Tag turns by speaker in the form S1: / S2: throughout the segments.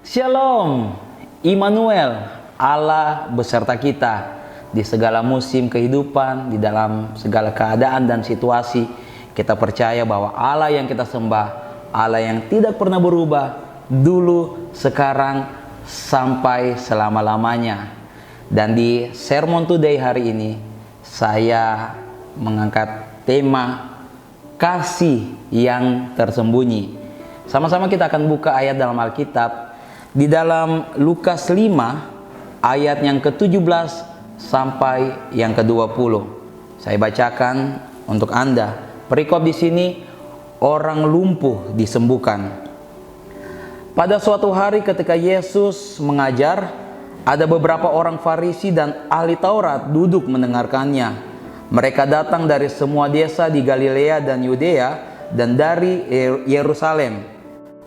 S1: Shalom, Immanuel, Allah beserta kita di segala musim kehidupan, di dalam segala keadaan dan situasi. Kita percaya bahwa Allah yang kita sembah, Allah yang tidak pernah berubah, dulu, sekarang, sampai selama-lamanya. Dan di Sermon Today hari ini, saya mengangkat tema kasih yang tersembunyi. Sama-sama kita akan buka ayat dalam Alkitab di dalam Lukas 5 ayat yang ke-17 sampai yang ke-20. Saya bacakan untuk Anda. Perikop di sini, orang lumpuh disembuhkan. Pada suatu hari ketika Yesus mengajar, ada beberapa orang Farisi dan ahli Taurat duduk mendengarkannya. Mereka datang dari semua desa di Galilea dan Yudea dan dari Yerusalem.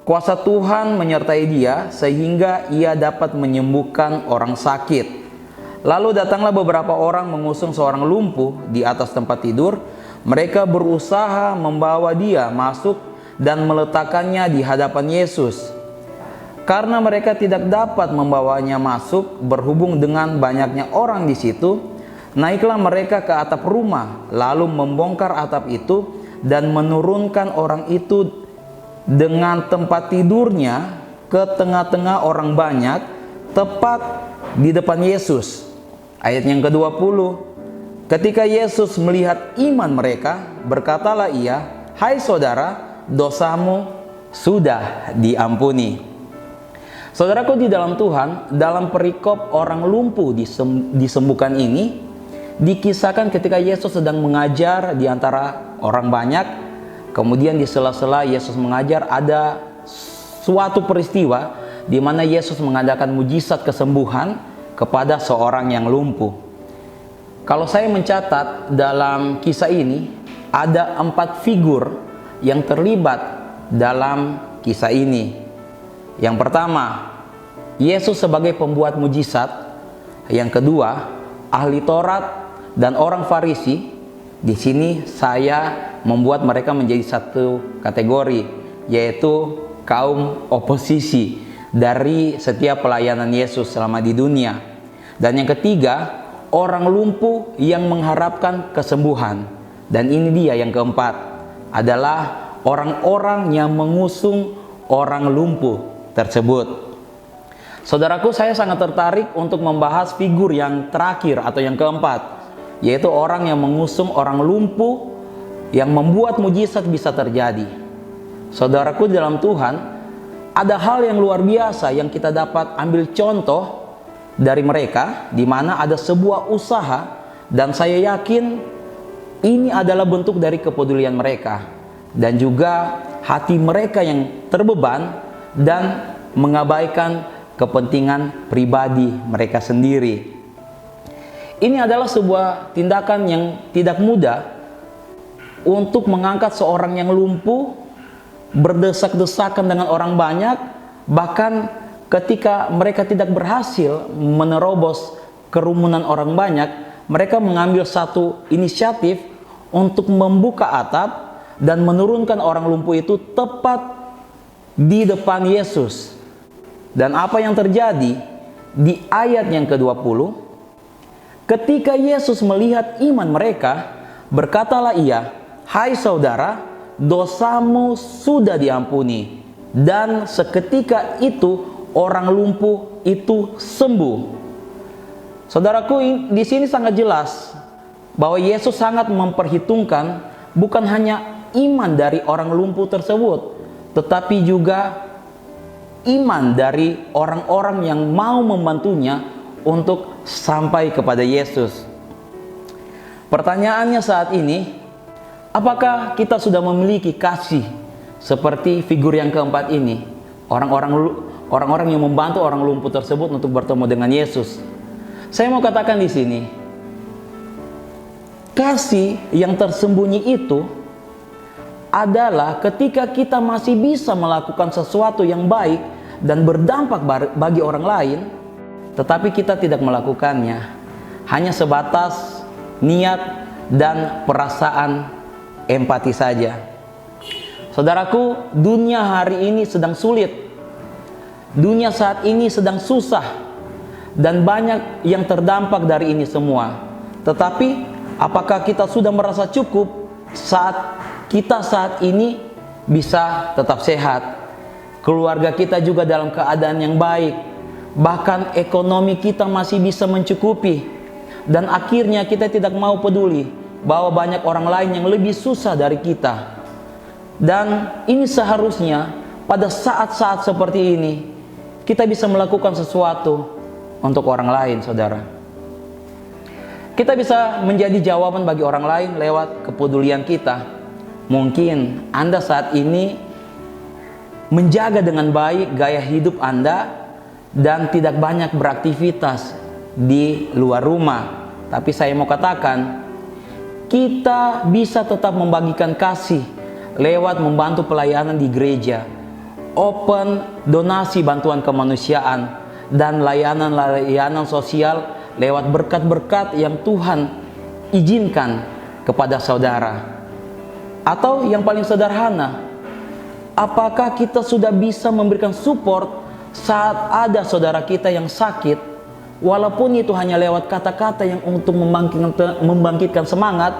S1: Kuasa Tuhan menyertai dia sehingga ia dapat menyembuhkan orang sakit. Lalu datanglah beberapa orang mengusung seorang lumpuh di atas tempat tidur. Mereka berusaha membawa dia masuk dan meletakkannya di hadapan Yesus. Karena mereka tidak dapat membawanya masuk berhubung dengan banyaknya orang di situ, naiklah mereka ke atap rumah, lalu membongkar atap itu dan menurunkan orang itu dengan tempat tidurnya ke tengah-tengah orang banyak, tepat di depan Yesus. Ayat yang ke-20, ketika Yesus melihat iman mereka, berkatalah ia, "Hai saudara, dosamu sudah diampuni." Saudaraku di dalam Tuhan, dalam perikop orang lumpuh disembuhkan ini, dikisahkan ketika Yesus sedang mengajar di antara orang banyak. Kemudian di sela-sela Yesus mengajar, ada suatu peristiwa di mana Yesus mengadakan mujizat kesembuhan kepada seorang yang lumpuh. Kalau saya mencatat dalam kisah ini, ada 4 figur yang terlibat dalam kisah ini. Yang pertama, Yesus sebagai pembuat mujizat. Yang kedua, ahli Taurat dan orang Farisi. Di sini saya membuat mereka menjadi satu kategori, yaitu kaum oposisi dari setiap pelayanan Yesus selama di dunia. Dan yang ketiga, orang lumpuh yang mengharapkan kesembuhan. Dan ini dia yang keempat, adalah orang-orang yang mengusung orang lumpuh tersebut. Saudaraku, saya sangat tertarik untuk membahas figur yang terakhir atau yang keempat, yaitu orang yang mengusung orang lumpuh yang membuat mujizat bisa terjadi. Saudaraku di dalam Tuhan, ada hal yang luar biasa yang kita dapat ambil contoh dari mereka, di mana ada sebuah usaha, dan saya yakin ini adalah bentuk dari kepedulian mereka dan juga hati mereka yang terbeban dan mengabaikan kepentingan pribadi mereka sendiri. Ini adalah sebuah tindakan yang tidak mudah untuk mengangkat seorang yang lumpuh, berdesak-desakan dengan orang banyak, bahkan ketika mereka tidak berhasil menerobos kerumunan orang banyak, mereka mengambil satu inisiatif untuk membuka atap dan menurunkan orang lumpuh itu tepat di depan Yesus. Dan apa yang terjadi di ayat yang ke-20, ketika Yesus melihat iman mereka, berkatalah ia, "Hai saudara, dosamu sudah diampuni." Dan seketika itu orang lumpuh itu sembuh. Saudaraku, di sini sangat jelas bahwa Yesus sangat memperhitungkan bukan hanya iman dari orang lumpuh tersebut, tetapi juga iman dari orang-orang yang mau membantunya untuk sampai kepada Yesus. Pertanyaannya saat ini, apakah kita sudah memiliki kasih seperti figur yang keempat ini? Orang-orang yang membantu orang lumpuh tersebut untuk bertemu dengan Yesus. Saya mau katakan di sini, kasih yang tersembunyi itu adalah ketika kita masih bisa melakukan sesuatu yang baik dan berdampak bagi orang lain, tetapi kita tidak melakukannya, hanya sebatas niat dan perasaan empati saja. Saudaraku, dunia hari ini sedang sulit. Dunia saat ini sedang susah dan banyak yang terdampak dari ini semua. Tetapi apakah kita sudah merasa cukup saat kita saat ini bisa tetap sehat? Keluarga kita juga dalam keadaan yang baik. Bahkan ekonomi kita masih bisa mencukupi. Dan akhirnya kita tidak mau peduli bahwa banyak orang lain yang lebih susah dari kita. Dan ini seharusnya pada saat-saat seperti ini kita bisa melakukan sesuatu untuk orang lain, saudara. Kita bisa menjadi jawaban bagi orang lain lewat kepedulian kita. Mungkin Anda saat ini menjaga dengan baik gaya hidup Anda dan tidak banyak beraktivitas di luar rumah. Tapi saya mau katakan, kita bisa tetap membagikan kasih lewat membantu pelayanan di gereja, open donasi bantuan kemanusiaan, dan layanan-layanan sosial lewat berkat-berkat yang Tuhan izinkan kepada saudara. Atau yang paling sederhana, apakah kita sudah bisa memberikan support saat ada saudara kita yang sakit, walaupun itu hanya lewat kata-kata yang untuk membangkitkan semangat,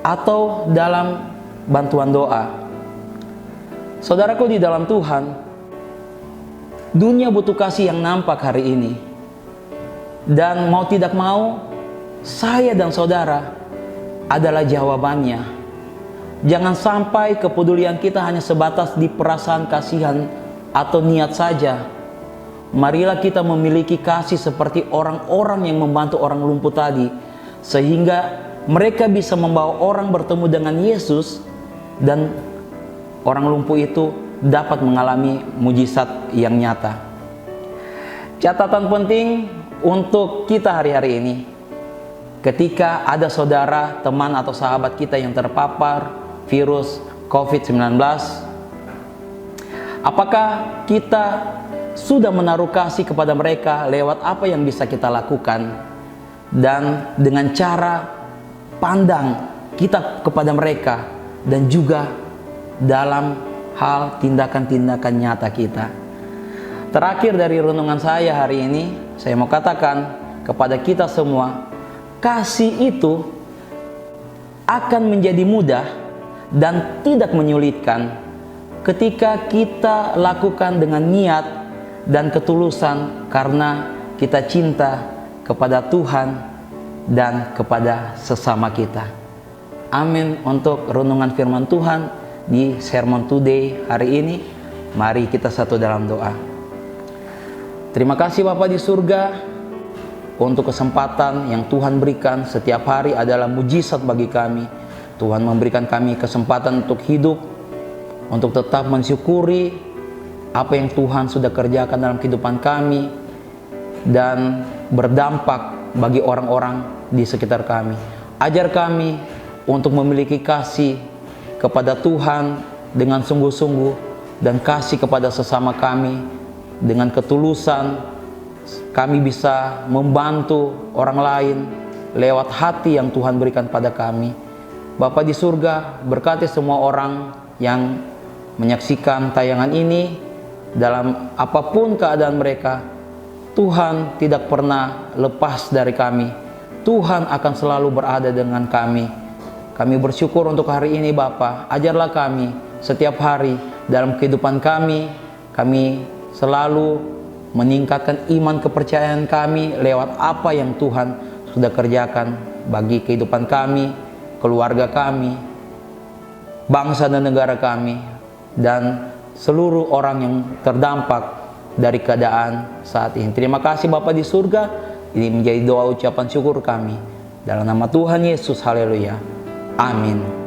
S1: atau dalam bantuan doa. Saudaraku di dalam Tuhan, dunia butuh kasih yang nampak hari ini. Dan mau tidak mau, saya dan saudara adalah jawabannya. Jangan sampai kepedulian kita hanya sebatas di perasaan kasihan atau niat saja. Marilah kita memiliki kasih seperti orang-orang yang membantu orang lumpuh tadi, sehingga mereka bisa membawa orang bertemu dengan Yesus, dan orang lumpuh itu dapat mengalami mujizat yang nyata. Catatan penting untuk kita hari-hari ini, ketika ada saudara, teman atau sahabat kita yang terpapar virus COVID-19, apakah kita sudah menaruh kasih kepada mereka lewat apa yang bisa kita lakukan, dan dengan cara pandang kita kepada mereka, dan juga dalam hal tindakan-tindakan nyata kita. Terakhir dari renungan saya hari ini, saya mau katakan kepada kita semua, kasih itu akan menjadi mudah dan tidak menyulitkan ketika kita lakukan dengan niat dan ketulusan, karena kita cinta kepada Tuhan dan kepada sesama kita. Amin. Untuk renungan firman Tuhan di Sermon Today hari ini, mari kita satu dalam doa. Terima kasih Bapa di surga untuk kesempatan yang Tuhan berikan. Setiap hari adalah mujizat bagi kami. Tuhan memberikan kami kesempatan untuk hidup, untuk tetap mensyukuri apa yang Tuhan sudah kerjakan dalam kehidupan kami dan berdampak bagi orang-orang di sekitar kami. Ajar kami untuk memiliki kasih kepada Tuhan dengan sungguh-sungguh, dan kasih kepada sesama kami dengan ketulusan. Kami bisa membantu orang lain lewat hati yang Tuhan berikan pada kami. Bapa di surga, berkati semua orang yang menyaksikan tayangan ini dalam apapun keadaan mereka. Tuhan tidak pernah lepas dari kami. Tuhan akan selalu berada dengan kami. Kami bersyukur untuk hari ini Bapa. Ajarlah kami setiap hari dalam kehidupan kami. Kami selalu meningkatkan iman kepercayaan kami lewat apa yang Tuhan sudah kerjakan bagi kehidupan kami, keluarga kami, bangsa dan negara kami, dan seluruh orang yang terdampak dari keadaan saat ini. Terima kasih Bapa di surga. Ini menjadi doa ucapan syukur kami. Dalam nama Tuhan Yesus, haleluya. Amin.